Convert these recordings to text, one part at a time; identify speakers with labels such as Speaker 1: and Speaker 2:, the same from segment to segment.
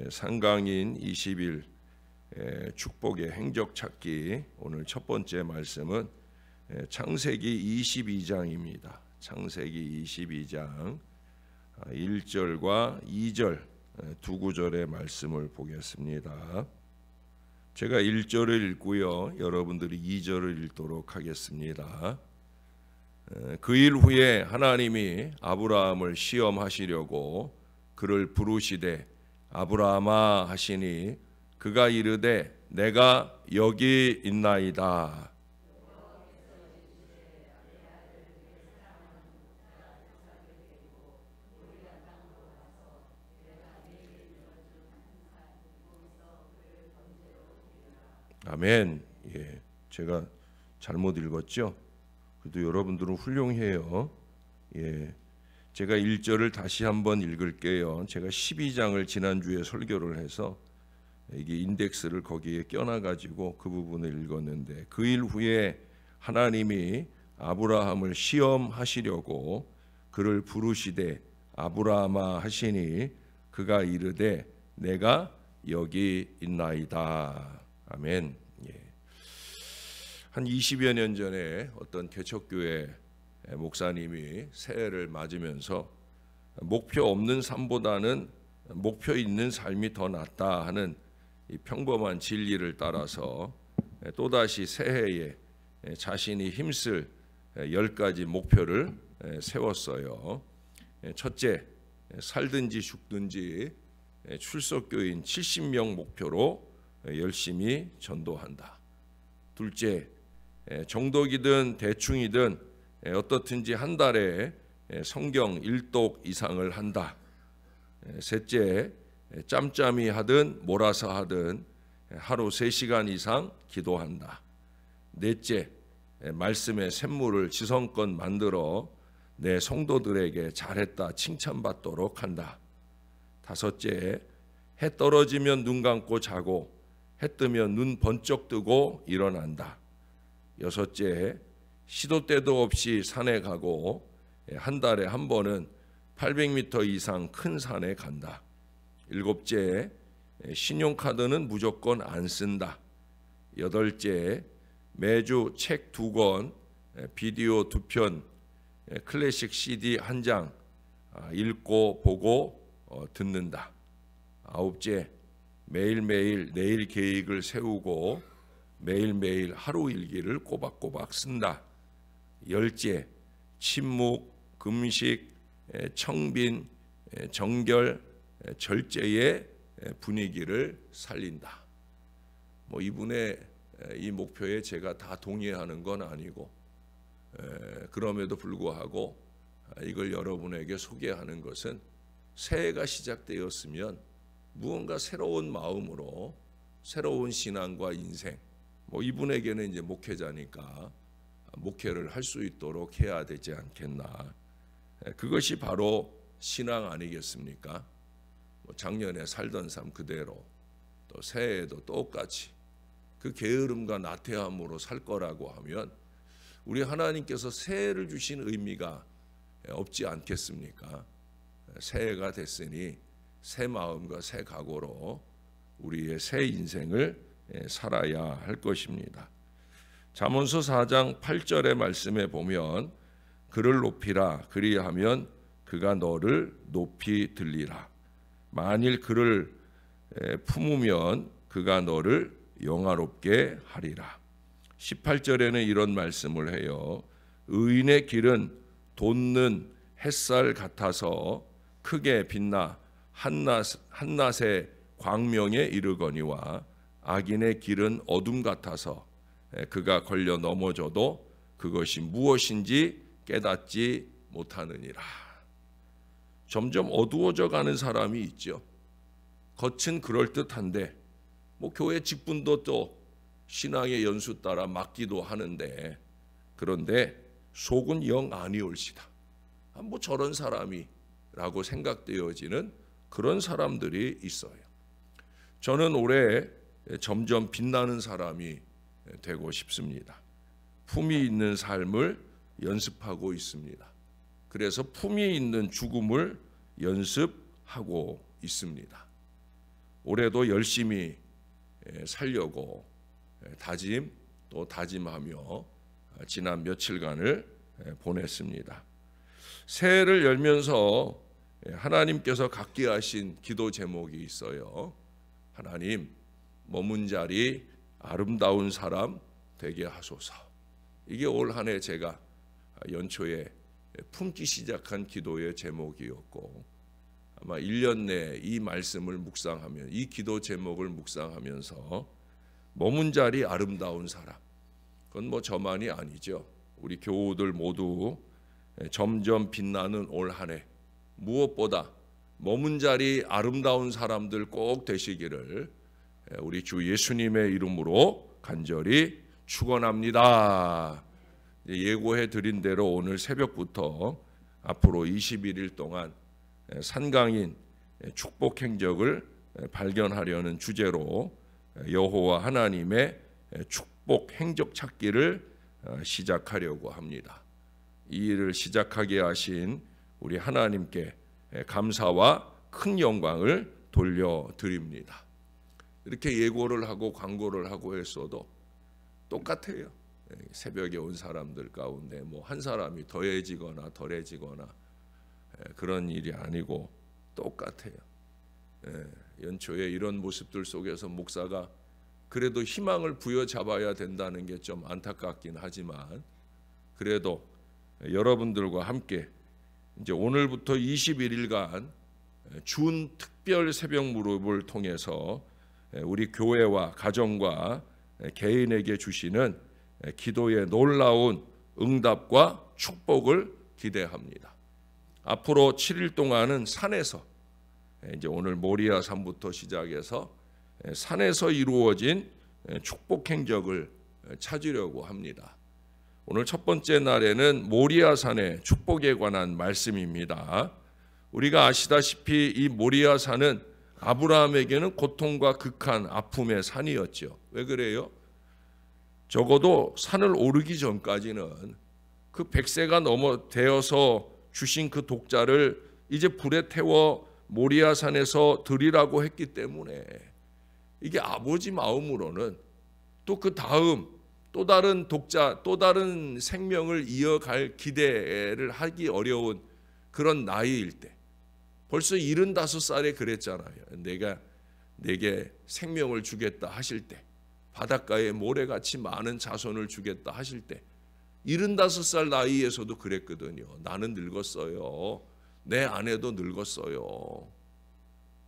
Speaker 1: 상강인 20일 축복의 행적 찾기, 오늘 첫 번째 말씀은 창세기 22장입니다. 창세기 22장 1절과 2절 두 구절의 말씀을 보겠습니다. 제가 1절을 읽고요, 여러분들이 2절을 읽도록 하겠습니다. 그 일 후에 하나님이 아브라함을 시험하시려고 그를 부르시되 아브라함아 하시니 그가 이르되 내가 여기 있나이다. 아멘. 제가 잘못 읽었죠? 그래도 여러분들은 훌륭해요. 제가 1절을 다시 한번 읽을게요. 제가 12장을 지난주에 설교를 해서 이게 인덱스를 거기에 껴놔가지고 그 부분을 읽었는데, 그 일 후에 하나님이 아브라함을 시험하시려고 그를 부르시되 아브라함아 하시니 그가 이르되 내가 여기 있나이다. 아멘. 한 20여 년 전에 어떤 개척교회 목사님이 새해를 맞으면서 목표 없는 삶보다는 목표 있는 삶이 더 낫다 하는 이 평범한 진리를 따라서 또다시 새해에 자신이 힘쓸 10가지 목표를 세웠어요. 첫째, 살든지 죽든지 출석교인 70명 목표로 열심히 전도한다. 둘째, 정독이든 대충이든 어떻든지 한 달에 성경 1독 이상을 한다. 셋째, 짬짬이 하든 몰아서 하든 하루 3시간 이상 기도한다. 넷째, 말씀의 샘물을 지성껏 만들어 내 성도들에게 잘했다 칭찬받도록 한다. 다섯째, 해 떨어지면 눈 감고 자고 해 뜨면 눈 번쩍 뜨고 일어난다. 여섯째, 시도 때도 없이 산에 가고 한 달에 한 번은 800m 이상 큰 산에 간다. 일곱째, 신용카드는 무조건 안 쓴다. 여덟째, 매주 책 2권, 비디오 2편, 클래식 CD 1장 읽고 보고 듣는다. 아홉째, 매일매일 내일 계획을 세우고 매일매일 하루 일기를 꼬박꼬박 쓴다. 열째, 침묵, 금식, 청빈, 정결, 절제의 분위기를 살린다. 이분의 이 목표에 제가 다 동의하는 건 아니고, 그럼에도 불구하고 이걸 여러분에게 소개하는 것은 새해가 시작되었으면 무언가 새로운 마음으로 새로운 신앙과 인생, 이분에게는 이제 목회자니까 목회를 할 수 있도록 해야 되지 않겠나. 그것이 바로 신앙 아니겠습니까? 작년에 살던 삶 그대로 또 새해에도 똑같이 그 게으름과 나태함으로 살 거라고 하면 우리 하나님께서 새해를 주신 의미가 없지 않겠습니까? 새해가 됐으니 새 마음과 새 각오로 우리의 새 인생을 살아야 할 것입니다. 잠언서 4장 8절의 말씀에 보면 그를 높이라 그리하면 그가 너를 높이 들리라. 만일 그를 품으면 그가 너를 영화롭게 하리라. 18절에는 이런 말씀을 해요. 의인의 길은 돋는 햇살 같아서 크게 빛나 한낮의 광명에 이르거니와 악인의 길은 어둠 같아서 그가 걸려 넘어져도 그것이 무엇인지 깨닫지 못하느니라. 점점 어두워져 가는 사람이 있죠. 겉은 그럴듯한데 교회 직분도 또 신앙의 연수 따라 맡기도 하는데, 그런데 속은 영 아니올시다. 저런 사람이라고 생각되어지는 그런 사람들이 있어요. 저는 올해 점점 빛나는 사람이 되고 싶습니다. 품이 있는 삶을 연습하고 있습니다. 그래서 품이 있는 죽음을 하고 있습니다. 올해도 열심히 살려고 다짐 또 다짐하며 지난 며칠간을 보냈습니다. 새해를 열면서 하나님께서 갖게 하신 기도 제목이 있어요. 하나님, 머문 자리 아름다운 사람 되게 하소서. 이게 올 한 해 제가 연초에 품기 시작한 기도의 제목이었고, 아마 1년 내에 이 말씀을 묵상하면, 이 기도 제목을 묵상하면서 머문 자리 아름다운 사람, 그건 뭐 저만이 아니죠. 우리 교우들 모두 점점 빛나는 올 한 해, 무엇보다 머문 자리 아름다운 사람들 꼭 되시기를 우리 주 예수님의 이름으로 간절히 축원합니다. 예고해 드린 대로 오늘 새벽부터 앞으로 21일 동안 산강인 축복 행적을 발견하려는 주제로 여호와 하나님의 축복 행적 찾기를 시작하려고 합니다. 이 일을 시작하게 하신 우리 하나님께 감사와 큰 영광을 돌려드립니다. 이렇게 예고를 하고 광고를 하고 했어도 똑같아요. 새벽에 온 사람들 가운데 뭐 한 사람이 더해지거나 덜해지거나 그런 일이 아니고 똑같아요. 연초에 이런 모습들 속에서 목사가 그래도 희망을 부여잡아야 된다는 게 좀 안타깝긴 하지만, 그래도 여러분들과 함께 이제 오늘부터 21일간 준 특별 새벽 무릎을 통해서 우리 교회와 가정과 개인에게 주시는 기도의 놀라운 응답과 축복을 기대합니다. 앞으로 7일 동안은 산에서, 이제 오늘 모리아 산부터 시작해서 산에서 이루어진 축복 행적을 찾으려고 합니다. 오늘 첫 번째 날에는 모리아 산의 축복에 관한 말씀입니다. 우리가 아시다시피 이 모리아 산은 아브라함에게는 고통과 극한 아픔의 산이었죠. 왜 그래요? 적어도 산을 오르기 전까지는 그 100세가 되어서 주신 그 독자를 이제 불에 태워 모리아 산에서 드리라고 했기 때문에, 이게 아버지 마음으로는 또 그 다음 또 다른 독자, 또 다른 생명을 이어갈 기대를 하기 어려운 그런 나이일 때, 벌써 75살에 그랬잖아요. 내가 내게 생명을 주겠다 하실 때, 바닷가에 모래같이 많은 자손을 주겠다 하실 때 75살 나이에서도 그랬거든요. 나는 늙었어요. 내 아내도 늙었어요.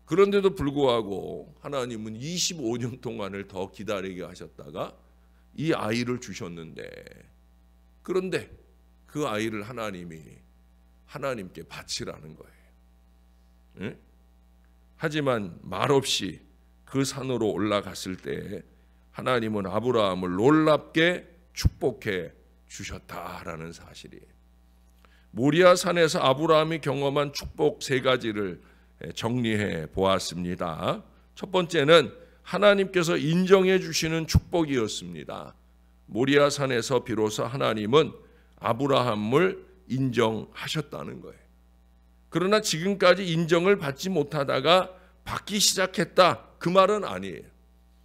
Speaker 1: 그런데도 불구하고 하나님은 25년 동안을 더 기다리게 하셨다가 이 아이를 주셨는데, 그런데 그 아이를 하나님이 하나님께 바치라는 거예요. 응? 하지만 말없이 그 산으로 올라갔을 때 하나님은 아브라함을 놀랍게 축복해 주셨다라는 사실이에요. 모리아 산에서 아브라함이 경험한 축복 3가지를 정리해 보았습니다. 첫 번째는 하나님께서 인정해 주시는 축복이었습니다. 모리아 산에서 비로소 하나님은 아브라함을 인정하셨다는 거예요. 그러나 지금까지 인정을 받지 못하다가 받기 시작했다, 그 말은 아니에요.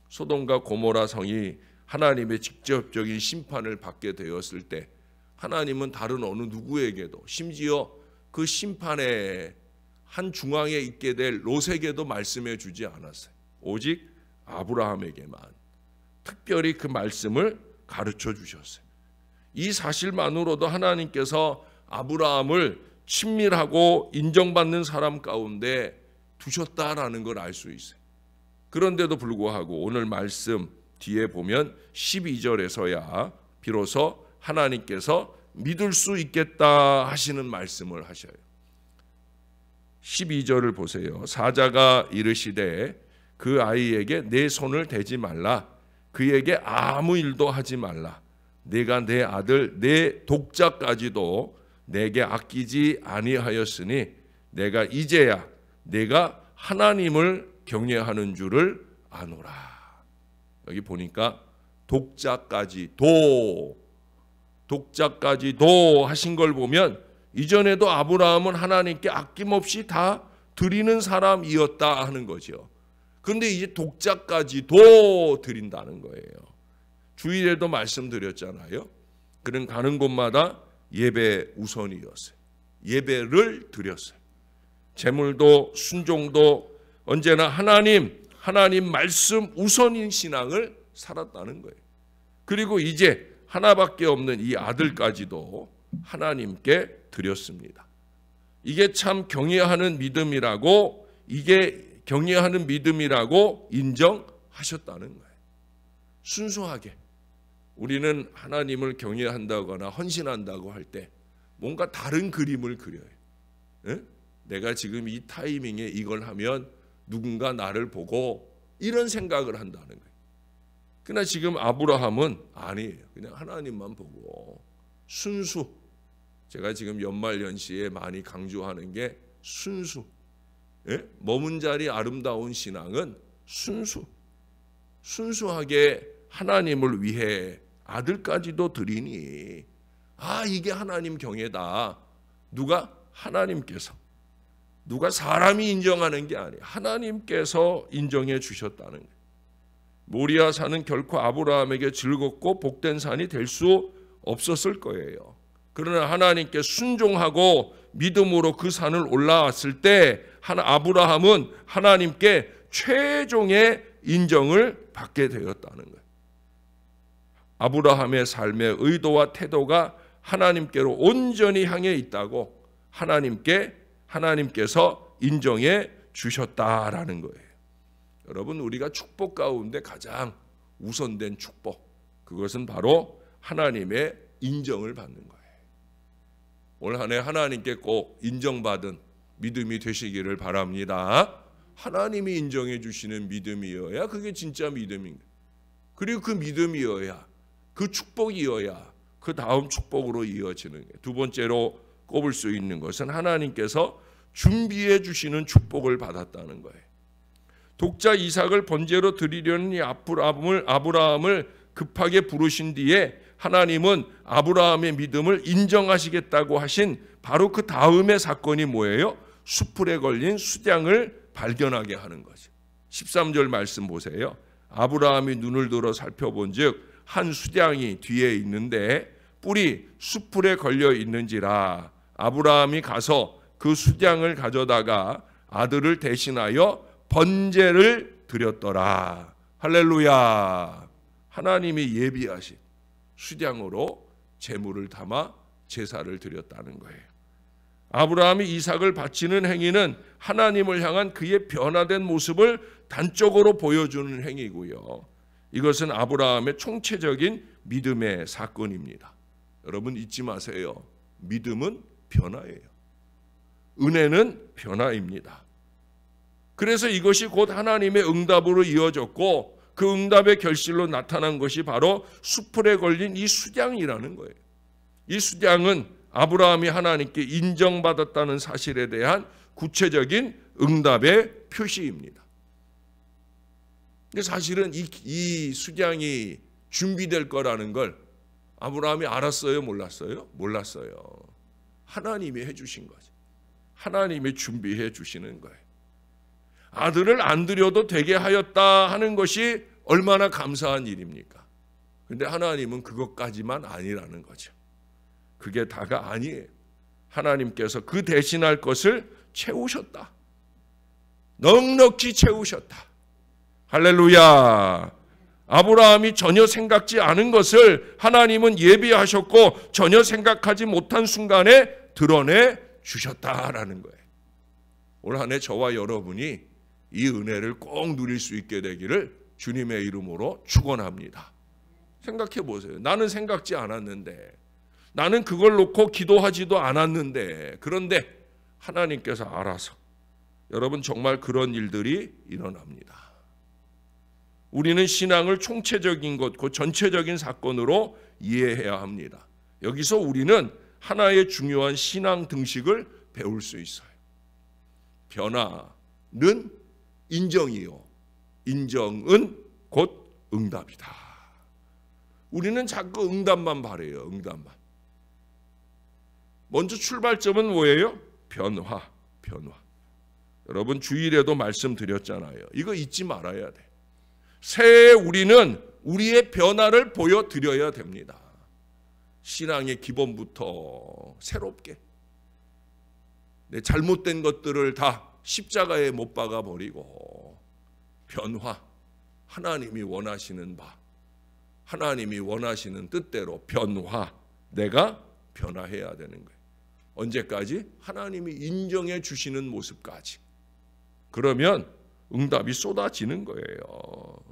Speaker 1: 소돔과 고모라 성이 하나님의 직접적인 심판을 받게 되었을 때 하나님은 다른 어느 누구에게도, 심지어 그 심판의 한 중앙에 있게 될 롯에게도 말씀해 주지 않았어요. 오직 아브라함에게만 특별히 그 말씀을 가르쳐 주셨어요. 이 사실만으로도 하나님께서 아브라함을 친밀하고 인정받는 사람 가운데 두셨다라는 걸 알 수 있어요. 그런데도 불구하고 오늘 말씀 뒤에 보면 12절에서야 비로소 하나님께서 믿을 수 있겠다 하시는 말씀을 하셔요. 12절을 보세요. 사자가 이르시되 그 아이에게 내 손을 대지 말라. 그에게 아무 일도 하지 말라. 내가 내 아들 내 독자까지도 내게 아끼지 아니하였으니 내가 이제야 내가 하나님을 경외하는 줄을 아노라. 여기 보니까 독자까지도 하신 걸 보면 이전에도 아브라함은 하나님께 아낌없이 다 드리는 사람이었다 하는 거죠. 그런데 이제 독자까지도 드린다는 거예요. 주일에도 말씀드렸잖아요. 그는 가는 곳마다 예배 우선이었어요. 예배를 드렸어요. 재물도 순종도 언제나 하나님 말씀 우선인 신앙을 살았다는 거예요. 그리고 이제 하나밖에 없는 이 아들까지도 하나님께 드렸습니다. 이게 참 경외하는 믿음이라고 인정하셨다는 거예요. 순수하게 우리는 하나님을 경외한다거나 헌신한다고 할 때 뭔가 다른 그림을 그려요. 에? 내가 지금 이 타이밍에 이걸 하면 누군가 나를 보고 이런 생각을 한다는 거예요. 그러나 지금 아브라함은 아니에요. 그냥 하나님만 보고 순수. 제가 지금 연말연시에 많이 강조하는 게 순수. 예? 머문 자리 아름다운 신앙은 순수하게 하나님을 위해 아들까지도 드리니 이게 하나님 경외다. 누가? 하나님께서. 누가 사람이 인정하는 게 아니에요. 하나님께서 인정해 주셨다는 거예요. 모리아 산은 결코 아브라함에게 즐겁고 복된 산이 될 수 없었을 거예요. 그러나 하나님께 순종하고 믿음으로 그 산을 올라왔을 때 아브라함은 하나님께 최종의 인정을 받게 되었다는 거예요. 아브라함의 삶의 의도와 태도가 하나님께로 온전히 향해 있다고 하나님께서 인정해 주셨다라는 거예요. 여러분, 우리가 축복 가운데 가장 우선된 축복, 그것은 바로 하나님의 인정을 받는 거예요. 올 한 해 하나님께 꼭 인정받은 믿음이 되시기를 바랍니다. 하나님이 인정해 주시는 믿음이어야 그게 진짜 믿음인 거예요. 그리고 그 믿음이어야, 그 축복이어야 그 다음 축복으로 이어지는 거예요. 두 번째로 꼽을 수 있는 것은 하나님께서 준비해 주시는 축복을 받았다는 거예요. 독자 이삭을 번제로 드리려는 이 아브라함을 급하게 부르신 뒤에 하나님은 아브라함의 믿음을 인정하시겠다고 하신 바로 그 다음의 사건이 뭐예요? 수풀에 걸린 수장을 발견하게 하는 거죠. 13절 말씀 보세요. 아브라함이 눈을 들어 살펴본즉 한 수장이 뒤에 있는데 뿔이 수풀에 걸려 있는지라 아브라함이 가서 그 수장을 가져다가 아들을 대신하여 번제를 드렸더라. 할렐루야. 하나님이 예비하신 수장으로 제물을 담아 제사를 드렸다는 거예요. 아브라함이 이삭을 바치는 행위는 하나님을 향한 그의 변화된 모습을 단적으로 보여주는 행위고요. 이것은 아브라함의 총체적인 믿음의 사건입니다. 여러분 잊지 마세요. 믿음은 변화예요. 은혜는 변화입니다. 그래서 이것이 곧 하나님의 응답으로 이어졌고 그 응답의 결실로 나타난 것이 바로 수풀에 걸린 이 수장이라는 거예요. 이 수장은 아브라함이 하나님께 인정받았다는 사실에 대한 구체적인 응답의 표시입니다. 근데 사실은 이 수장이 준비될 거라는 걸 아브라함이 알았어요? 몰랐어요? 몰랐어요. 하나님이 해주신 거죠. 하나님이 준비해 주시는 거예요. 아들을 안 드려도 되게 하였다 하는 것이 얼마나 감사한 일입니까? 그런데 하나님은 그것까지만 아니라는 거죠. 그게 다가 아니에요. 하나님께서 그 대신할 것을 채우셨다. 넉넉히 채우셨다. 할렐루야. 아브라함이 전혀 생각지 않은 것을 하나님은 예비하셨고 전혀 생각하지 못한 순간에 드러내 주셨다라는 거예요. 올 한 해 저와 여러분이 이 은혜를 꼭 누릴 수 있게 되기를 주님의 이름으로 축원합니다. 생각해 보세요. 나는 생각지 않았는데, 나는 그걸 놓고 기도하지도 않았는데, 그런데 하나님께서 알아서, 여러분 정말 그런 일들이 일어납니다. 우리는 신앙을 총체적인 것, 그 전체적인 사건으로 이해해야 합니다. 여기서 우리는 하나의 중요한 신앙 등식을 배울 수 있어요. 변화는 인정이요. 인정은 곧 응답이다. 우리는 자꾸 응답만 바래요. 응답만. 먼저 출발점은 뭐예요? 변화. 여러분 주일에도 말씀드렸잖아요. 이거 잊지 말아야 돼. 새해 우리는 우리의 변화를 보여드려야 됩니다. 신앙의 기본부터 새롭게 내 잘못된 것들을 다 십자가에 못 박아 버리고 변화, 하나님이 원하시는 바, 하나님이 원하시는 뜻대로 변화, 내가 변화해야 되는 거예요. 언제까지? 하나님이 인정해 주시는 모습까지. 그러면 응답이 쏟아지는 거예요.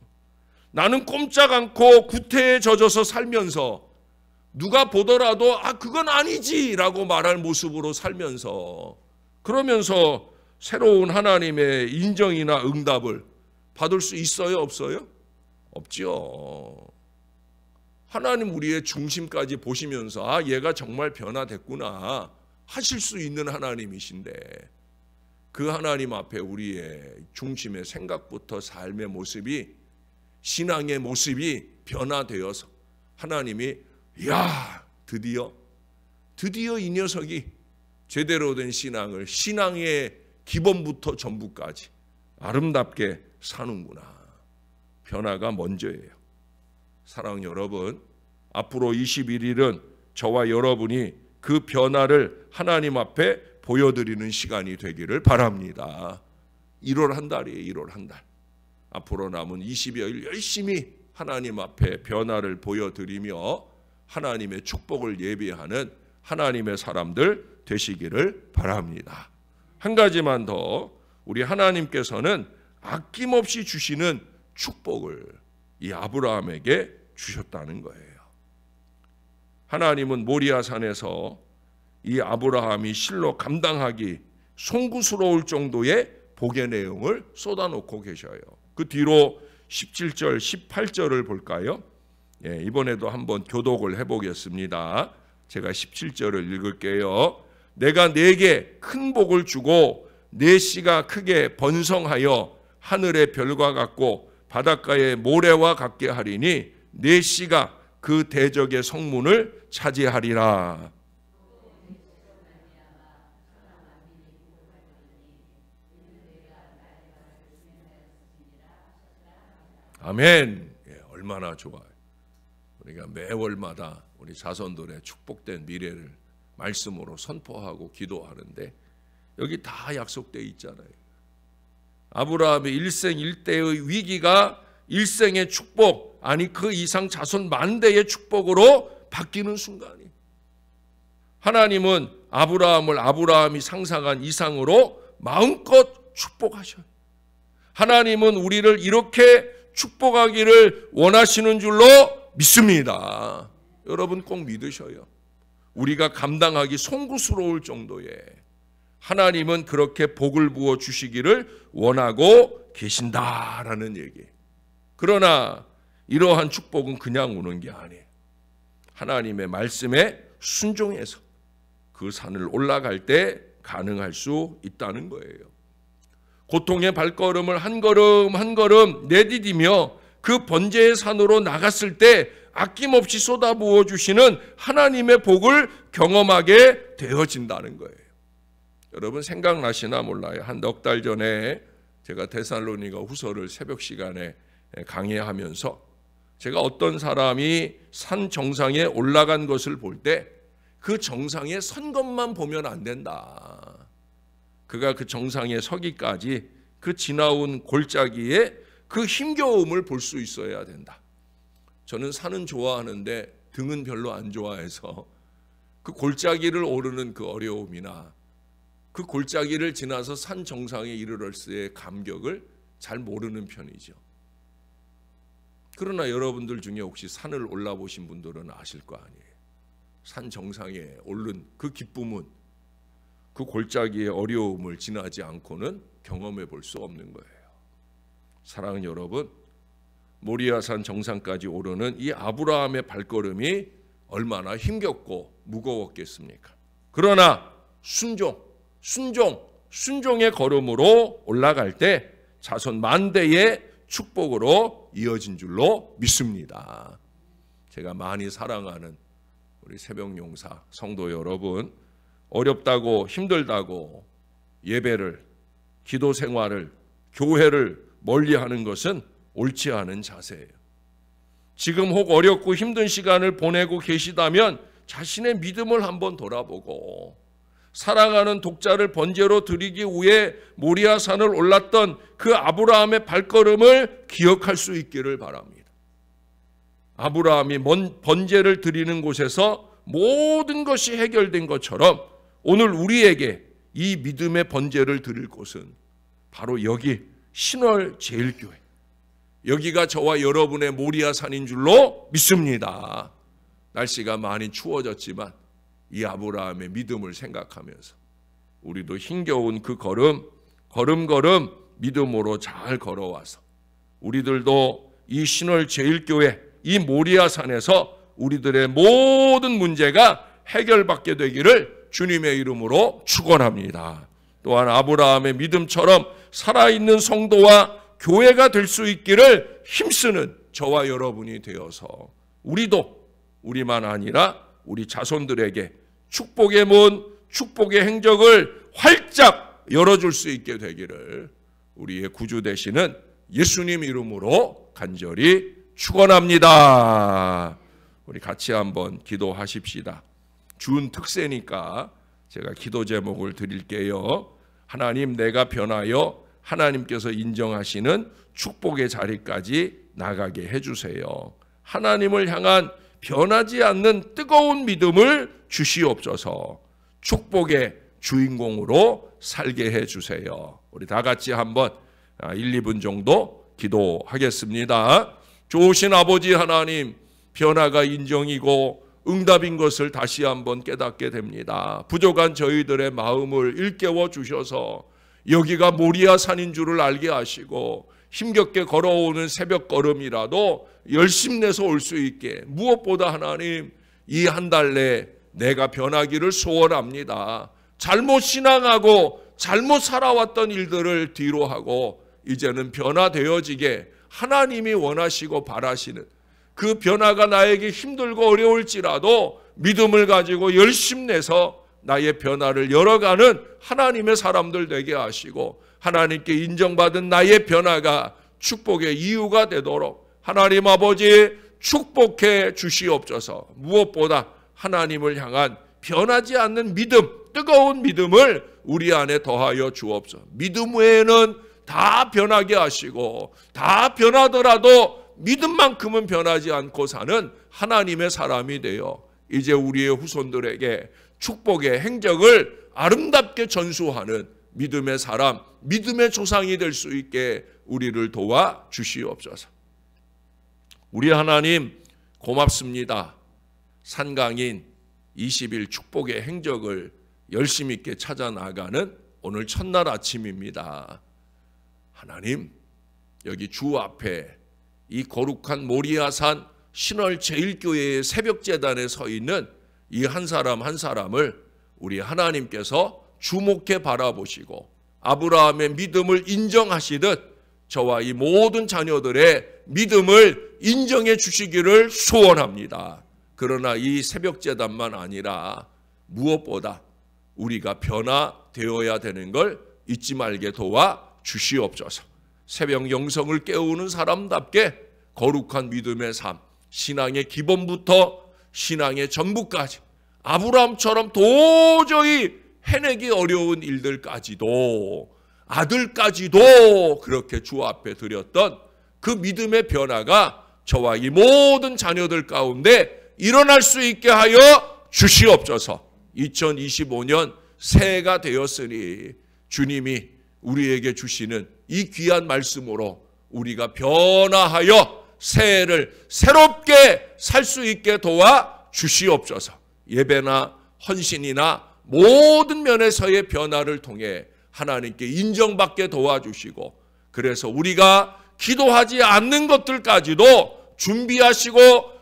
Speaker 1: 나는 꼼짝 않고 구태에 젖어서 살면서 누가 보더라도 그건 아니지 라고 말할 모습으로 살면서, 그러면서 새로운 하나님의 인정이나 응답을 받을 수 있어요? 없어요? 없죠. 하나님 우리의 중심까지 보시면서 얘가 정말 변화됐구나 하실 수 있는 하나님이신데, 그 하나님 앞에 우리의 중심의 생각부터 삶의 모습이, 신앙의 모습이 변화되어서 하나님이 드디어 이 녀석이 제대로 된 신앙을, 신앙의 기본부터 전부까지 아름답게 사는구나. 변화가 먼저예요. 사랑하는 여러분, 앞으로 21일은 저와 여러분이 그 변화를 하나님 앞에 보여드리는 시간이 되기를 바랍니다. 1월 한 달이에요. 1월 한 달. 앞으로 남은 20여일 열심히 하나님 앞에 변화를 보여드리며 하나님의 축복을 예비하는 하나님의 사람들 되시기를 바랍니다. 한 가지만 더, 우리 하나님께서는 아낌없이 주시는 축복을 이 아브라함에게 주셨다는 거예요. 하나님은 모리아산에서 이 아브라함이 실로 감당하기 송구스러울 정도의 복의 내용을 쏟아놓고 계셔요. 그 뒤로 17절, 18절을 볼까요? 이번에도 한번 교독을 해보겠습니다. 제가 17절을 읽을게요. 내가 네게 큰 복을 주고 네 씨가 크게 번성하여 하늘의 별과 같고 바닷가의 모래와 같게 하리니 네 씨가 그 대적의 성문을 차지하리라. 아멘. 얼마나 좋아요. 우리가 매월마다 우리 자손들의 축복된 미래를 말씀으로 선포하고 기도하는데 여기 다 약속되어 있잖아요. 아브라함의 일생일대의 위기가 일생의 축복, 아니 그 이상 자손 만대의 축복으로 바뀌는 순간이, 하나님은 아브라함을 아브라함이 상상한 이상으로 마음껏 축복하셔요. 하나님은 우리를 이렇게 축복하기를 원하시는 줄로 믿습니다. 여러분 꼭 믿으셔요. 우리가 감당하기 송구스러울 정도의, 하나님은 그렇게 복을 부어 주시기를 원하고 계신다라는 얘기. 그러나 이러한 축복은 그냥 오는 게 아니에요. 하나님의 말씀에 순종해서 그 산을 올라갈 때 가능할 수 있다는 거예요. 고통의 발걸음을 한 걸음 한 걸음 내디디며 그 번제의 산으로 나갔을 때 아낌없이 쏟아부어 주시는 하나님의 복을 경험하게 되어진다는 거예요. 여러분 생각나시나 몰라요. 한 넉 달 전에 제가 데살로니가 후서를 새벽 시간에 강의하면서 제가 어떤 사람이 산 정상에 올라간 것을 볼 때 그 정상에 선 것만 보면 안 된다. 그가 그 정상에 서기까지 그 지나온 골짜기에 그 힘겨움을 볼 수 있어야 된다. 저는 산은 좋아하는데 등은 별로 안 좋아해서 그 골짜기를 오르는 그 어려움이나 그 골짜기를 지나서 산 정상에 이르렀을 때의 감격을 잘 모르는 편이죠. 그러나 여러분들 중에 혹시 산을 올라보신 분들은 아실 거 아니에요. 산 정상에 오른 그 기쁨은 그 골짜기의 어려움을 지나지 않고는 경험해 볼 수 없는 거예요. 사랑하는 여러분, 모리아산 정상까지 오르는 이 아브라함의 발걸음이 얼마나 힘겹고 무거웠겠습니까? 그러나 순종의 걸음으로 올라갈 때 자손 만대의 축복으로 이어진 줄로 믿습니다. 제가 많이 사랑하는 우리 새벽용사 성도 여러분, 어렵다고 힘들다고 예배를 기도 생활을, 교회를 멀리하는 것은 옳지 않은 자세예요. 지금 혹 어렵고 힘든 시간을 보내고 계시다면 자신의 믿음을 한번 돌아보고, 사랑하는 독자를 번제로 드리기 위해 모리아산을 올랐던 그 아브라함의 발걸음을 기억할 수 있기를 바랍니다. 아브라함이 번제를 드리는 곳에서 모든 것이 해결된 것처럼 오늘 우리에게 이 믿음의 번제를 드릴 곳은 바로 여기 신월 제일교회, 여기가 저와 여러분의 모리아산인 줄로 믿습니다. 날씨가 많이 추워졌지만 이 아브라함의 믿음을 생각하면서 우리도 힘겨운 그 걸음걸음 믿음으로 잘 걸어와서 우리들도 이 신월 제일교회, 이 모리아산에서 우리들의 모든 문제가 해결받게 되기를 주님의 이름으로 축원합니다. 또한 아브라함의 믿음처럼 살아있는 성도와 교회가 될 수 있기를 힘쓰는 저와 여러분이 되어서 우리도, 우리만 아니라 우리 자손들에게 축복의 문, 축복의 행적을 활짝 열어줄 수 있게 되기를 우리의 구주 되시는 예수님 이름으로 간절히 축원합니다. 우리 같이 한번 기도하십시다. 준 특세니까 제가 기도 제목을 드릴게요. 하나님, 내가 변하여 하나님께서 인정하시는 축복의 자리까지 나가게 해주세요. 하나님을 향한 변하지 않는 뜨거운 믿음을 주시옵소서. 축복의 주인공으로 살게 해주세요. 우리 다 같이 한번 1, 2분 정도 기도하겠습니다. 좋으신 아버지 하나님, 변화가 인정이고 응답인 것을 다시 한번 깨닫게 됩니다. 부족한 저희들의 마음을 일깨워 주셔서 여기가 모리아산인 줄을 알게 하시고 힘겹게 걸어오는 새벽 걸음이라도 열심내서 올 수 있게, 무엇보다 하나님, 이 한 달 내에 내가 변하기를 소원합니다. 잘못 신앙하고 잘못 살아왔던 일들을 뒤로 하고 이제는 변화되어지게 하나님이 원하시고 바라시는 그 변화가 나에게 힘들고 어려울지라도 믿음을 가지고 열심내서 나의 변화를 열어가는 하나님의 사람들 되게 하시고, 하나님께 인정받은 나의 변화가 축복의 이유가 되도록 하나님 아버지 축복해 주시옵소서. 무엇보다 하나님을 향한 변하지 않는 믿음, 뜨거운 믿음을 우리 안에 더하여 주옵소서. 믿음 외에는 다 변하게 하시고, 다 변하더라도 믿음만큼은 변하지 않고 사는 하나님의 사람이 되어 이제 우리의 후손들에게 축복의 행적을 아름답게 전수하는 믿음의 사람, 믿음의 조상이 될 수 있게 우리를 도와 주시옵소서. 우리 하나님 고맙습니다. 산강인 20일 축복의 행적을 열심 있게 찾아 나가는 오늘 첫날 아침입니다. 하나님, 여기 주 앞에 이 거룩한 모리아산 신월 제일교회의 새벽재단에 서 있는 이 한 사람 한 사람을 우리 하나님께서 주목해 바라보시고 아브라함의 믿음을 인정하시듯 저와 이 모든 자녀들의 믿음을 인정해 주시기를 소원합니다. 그러나 이 새벽재단만 아니라 무엇보다 우리가 변화되어야 되는 걸 잊지 말게 도와 주시옵소서. 새벽 영성을 깨우는 사람답게 거룩한 믿음의 삶, 신앙의 기본부터 신앙의 전부까지 아브라함처럼 도저히 해내기 어려운 일들까지도, 아들까지도 그렇게 주 앞에 드렸던 그 믿음의 변화가 저와 이 모든 자녀들 가운데 일어날 수 있게 하여 주시옵소서. 2025년 새해가 되었으니 주님이 우리에게 주시는 이 귀한 말씀으로 우리가 변화하여 새해를 새롭게 살 수 있게 도와 주시옵소서. 예배나 헌신이나 모든 면에서의 변화를 통해 하나님께 인정받게 도와주시고, 그래서 우리가 기도하지 않는 것들까지도 준비하시고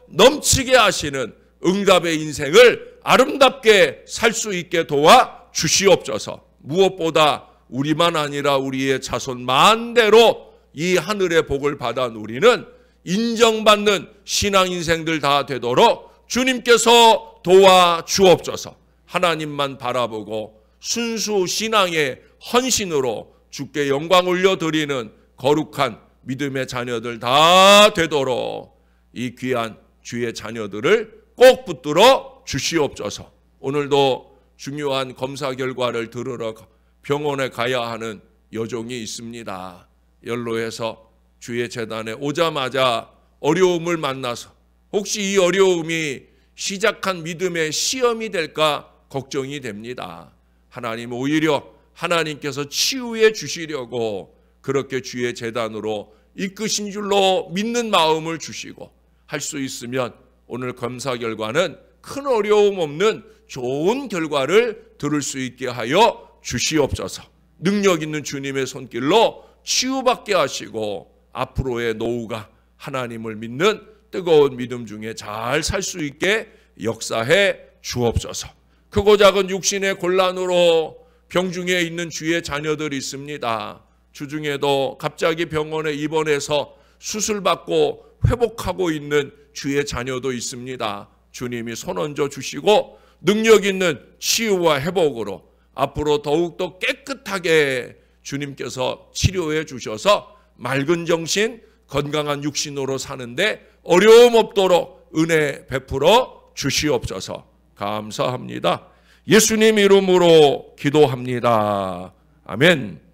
Speaker 1: 넘치게 하시는 응답의 인생을 아름답게 살 수 있게 도와 주시옵소서. 무엇보다 우리만 아니라 우리의 자손 만대로 이 하늘의 복을 받아 누리는 인정받는 신앙 인생들 다 되도록 주님께서 도와 주옵소서. 하나님만 바라보고 순수 신앙의 헌신으로 주께 영광 올려드리는 거룩한 믿음의 자녀들 다 되도록 이 귀한 주의 자녀들을 꼭 붙들어 주시옵소서. 오늘도 중요한 검사 결과를 들으러 병원에 가야 하는 여종이 있습니다. 연로해서 주의 제단에 오자마자 어려움을 만나서 혹시 이 어려움이 시작한 믿음의 시험이 될까 걱정이 됩니다. 하나님 오히려 하나님께서 치유해 주시려고 그렇게 주의 제단으로 이끄신 줄로 믿는 마음을 주시고 할 수 있으면 오늘 검사 결과는 큰 어려움 없는 좋은 결과를 들을 수 있게 하여 주시옵소서. 능력 있는 주님의 손길로 치유받게 하시고 앞으로의 노후가 하나님을 믿는 뜨거운 믿음 중에 잘 살 수 있게 역사해 주옵소서. 크고 작은 육신의 곤란으로 병중에 있는 주의 자녀들이 있습니다. 주중에도 갑자기 병원에 입원해서 수술받고 회복하고 있는 주의 자녀도 있습니다. 주님이 손 얹어 주시고 능력 있는 치유와 회복으로 앞으로 더욱더 깨끗하게 주님께서 치료해 주셔서 맑은 정신, 건강한 육신으로 사는데 어려움 없도록 은혜 베풀어 주시옵소서. 감사합니다. 예수님 이름으로 기도합니다. 아멘.